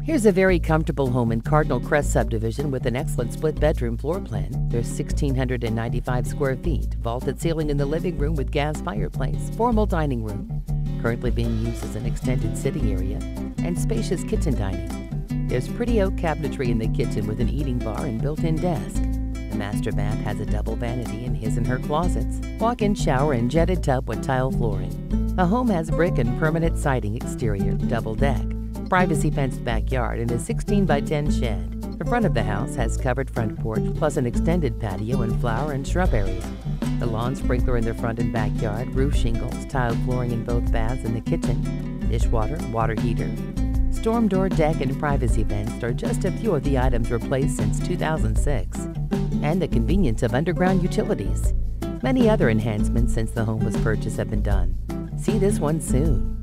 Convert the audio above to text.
Here's a very comfortable home in Cardinal Crest subdivision with an excellent split-bedroom floor plan. There's 1,695 square feet, vaulted ceiling in the living room with gas fireplace, formal dining room, currently being used as an extended sitting area, and spacious kitchen dining. There's pretty oak cabinetry in the kitchen with an eating bar and built-in desk. The master bath has a double vanity in his and her closets, walk-in shower and jetted tub with tile flooring. The home has brick and permanent siding exterior, double deck, privacy fenced backyard, and a 16 by 10 shed. The front of the house has covered front porch plus an extended patio and flower and shrub area. The lawn sprinkler in the front and backyard, roof shingles, tile flooring in both baths and the kitchen, dishwater, water heater. Storm door deck and privacy fence are just a few of the items replaced since 2006. And the convenience of underground utilities. Many other enhancements since the home was purchased have been done. See this one soon.